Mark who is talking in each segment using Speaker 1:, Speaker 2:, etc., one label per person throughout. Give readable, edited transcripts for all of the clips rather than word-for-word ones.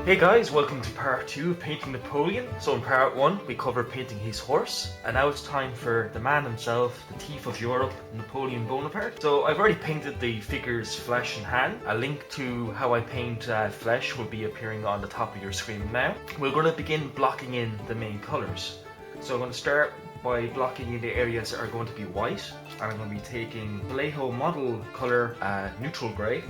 Speaker 1: Hey guys, welcome to part 2 of painting Napoleon. So in part 1 we covered painting his horse, and now it's time for the man himself, the thief of Europe, Napoleon Bonaparte. So I've already painted the figure's flesh and hand. A link to how I paint flesh will be appearing on the top of your screen now. We're going to begin blocking in the main colours. So I'm going to start by blocking in the areas that are going to be white, and I'm going to be taking Vallejo model colour neutral grey.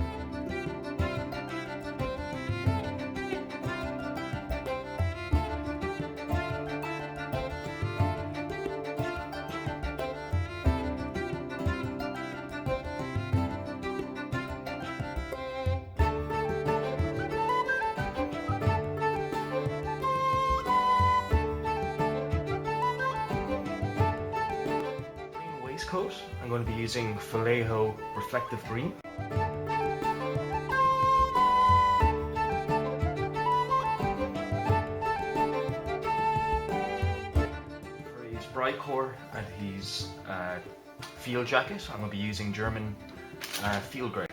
Speaker 1: Coat, I'm going to be using Vallejo reflective green. For his Breitkor and his field jacket, I'm going to be using German field grey.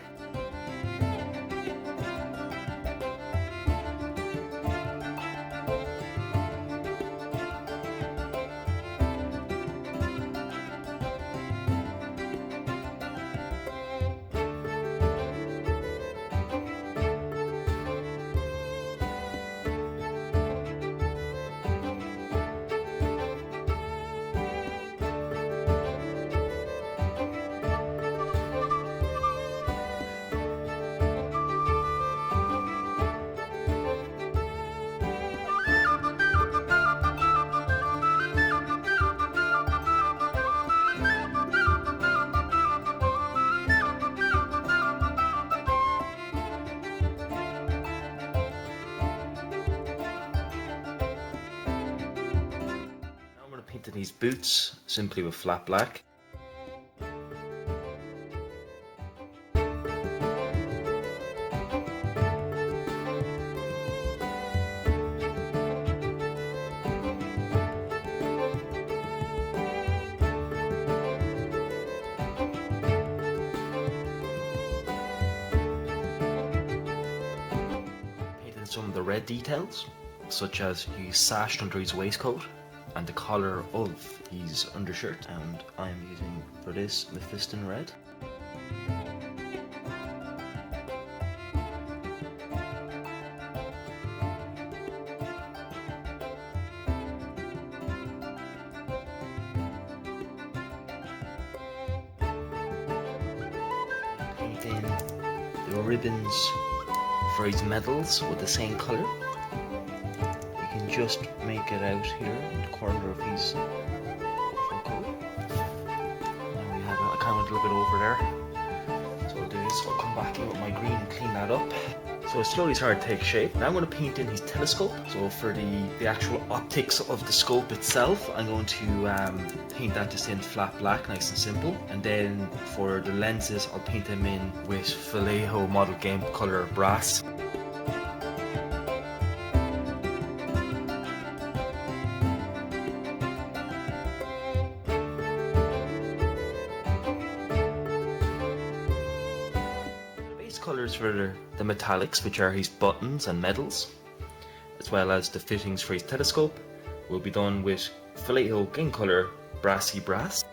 Speaker 1: Painting these boots simply with flat black. Painting some of the red details, such as he's sashed under his waistcoat and the collar of his undershirt, and I am using for this Mephiston red. Painting the ribbons for his medals with the same colour. Just make it out here in the corner of his overcoat. And we have a kind of a little bit over there. So I'll do this, I'll come back in with my green and clean that up. So it slowly started to take shape. Now I'm going to paint in his telescope. So for the actual optics of the scope itself, I'm going to paint that just in flat black, nice and simple. And then for the lenses, I'll paint them in with Vallejo model game colour brass. Colours for the metallics, which are his buttons and medals, as well as the fittings for his telescope, will be done with Vallejo game colour brassy brass.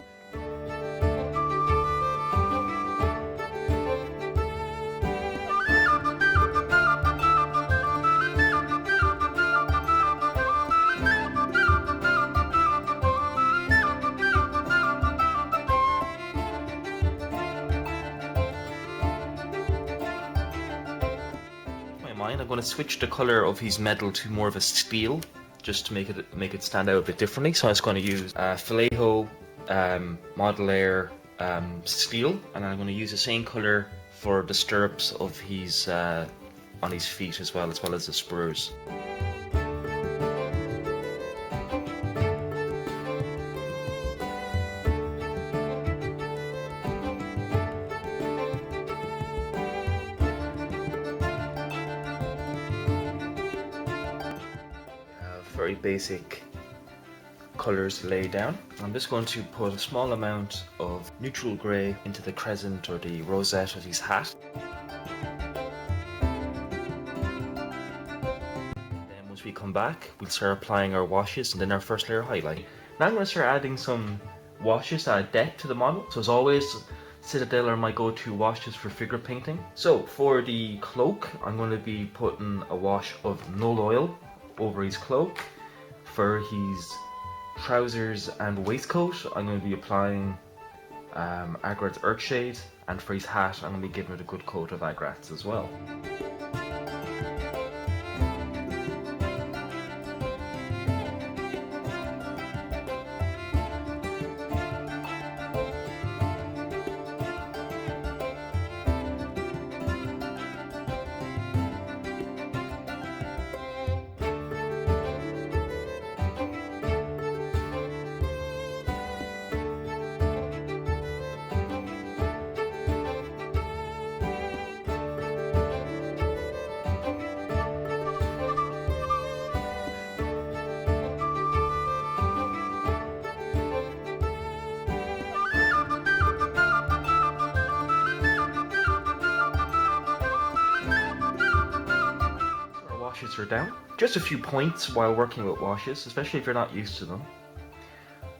Speaker 1: I'm going to switch the colour of his medal to more of a steel, just to make it stand out a bit differently. So I'm just going to use Vallejo Model Air steel, and I'm going to use the same colour for the stirrups of his on his feet as well as the spurs. Very basic colours laid down. I'm just going to put a small amount of neutral grey into the crescent or the rosette of his hat. once we come back, we'll start applying our washes and then our first layer of highlight. Now I'm going to start adding some washes to add depth to the model. So as always, Citadel are my go-to washes for figure painting. So for the cloak, I'm going to be putting a wash of null oil over his cloak. For his trousers and waistcoat, I'm going to be applying Agrad's Earthshade, and for his hat, I'm going to be giving it a good coat of Agrad's as well. Washes are down. Just a few points while working with washes, especially if you're not used to them.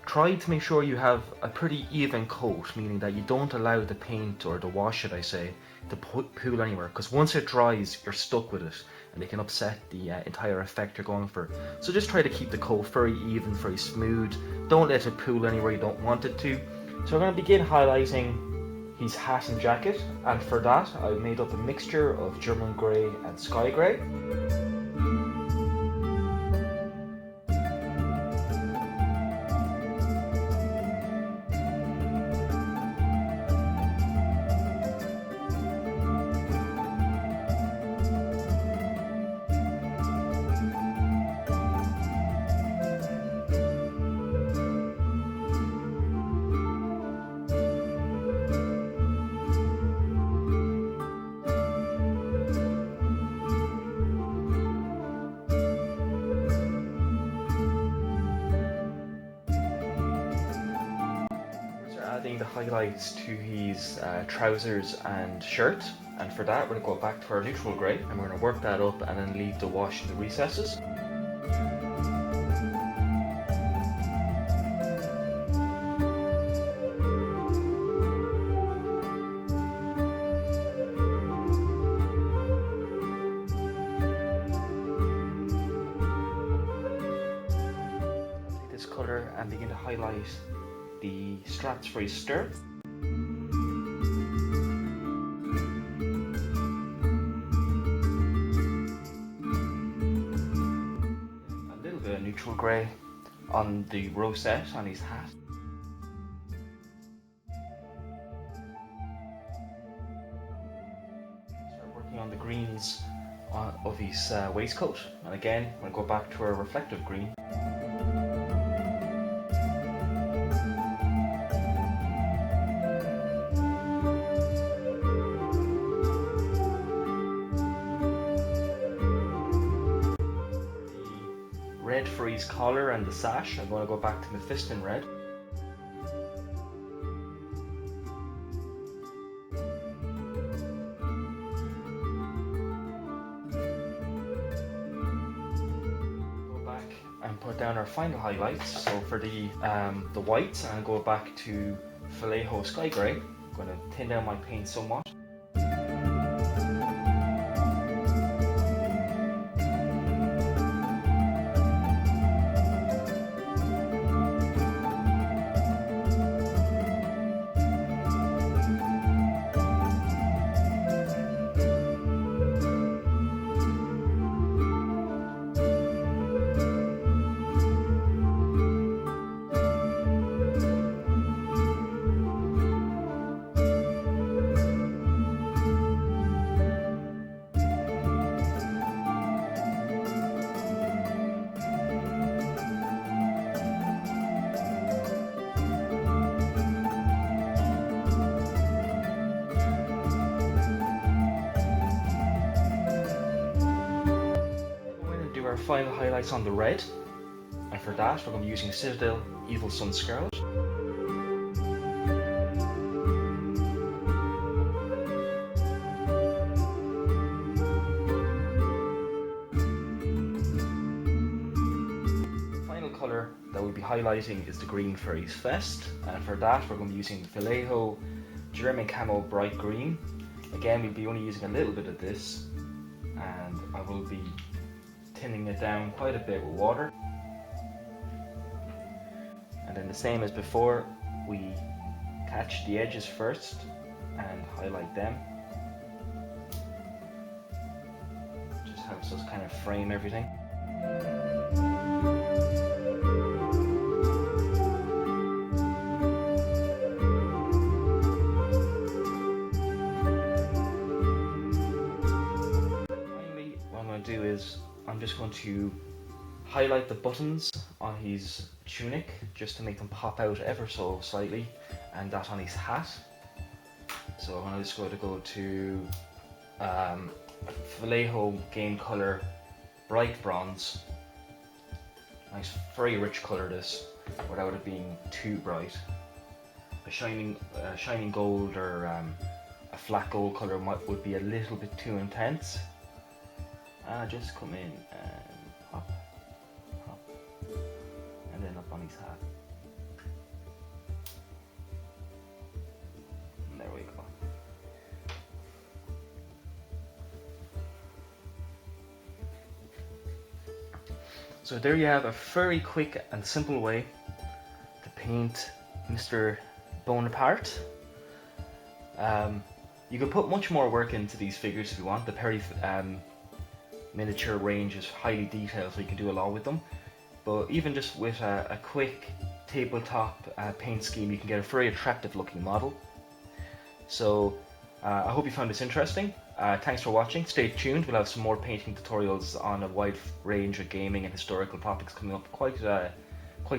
Speaker 1: Try to make sure you have a pretty even coat, meaning that you don't allow the paint, or the wash should I say, to pool anywhere, because once it dries you're stuck with it and it can upset the entire effect you're going for. So just try to keep the coat very even, very smooth. Don't let it pool anywhere you don't want it to. So I'm going to begin highlighting his hat and jacket, and for that I've made up a mixture of German grey and sky grey. Adding the highlights to his trousers and shirt, and for that we're going to go back to our neutral grey and we're going to work that up and then leave the wash in the recesses. This colour and begin to highlight the straps for his stirrup. A little bit of neutral grey on the rosette on his hat. Start working on the greens of his waistcoat, and again I'm going to go back to our reflective green. Red for his collar and the sash, I'm going to go back to Mephiston red. Go back and put down our final highlights. So for the whites, I'm going to go back to Vallejo Sky Grey. I'm going to thin down my paint somewhat. Our final highlights on the red, and for that we're going to be using Citadel Evil Sun Scarlet. that we'll be highlighting is the green for his vest, and for that we're going to be using Vallejo German Camo Bright Green. Again, we'll be only using a little bit of this, and I will be tinning it down quite a bit with water. And then the same as before, we catch the edges first and highlight them. Just helps us kind of frame everything. Finally, what I'm going to do is I'm just going to highlight the buttons on his tunic just to make them pop out ever so slightly, and that on his hat. So I'm just going to go to Vallejo Game Color Bright Bronze. Nice, very rich colour this, without it being too bright. A shining gold or a flat gold colour would be a little bit too intense. Just come in and pop, and then up on his hat. And there we go. So there you have a very quick and simple way to paint Mr. Bonaparte. You can put much more work into these figures if you want. The Perry miniature range is highly detailed, so you can do a lot with them. But even just with a quick tabletop paint scheme, you can get a very attractive looking model. So I hope you found this interesting. Thanks for watching. Stay tuned. We'll have some more painting tutorials on a wide range of gaming and historical topics coming up quite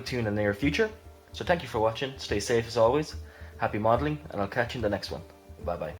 Speaker 1: soon in the near future. So thank you for watching. Stay safe as always. Happy modeling, and I'll catch you in the next one. Bye bye.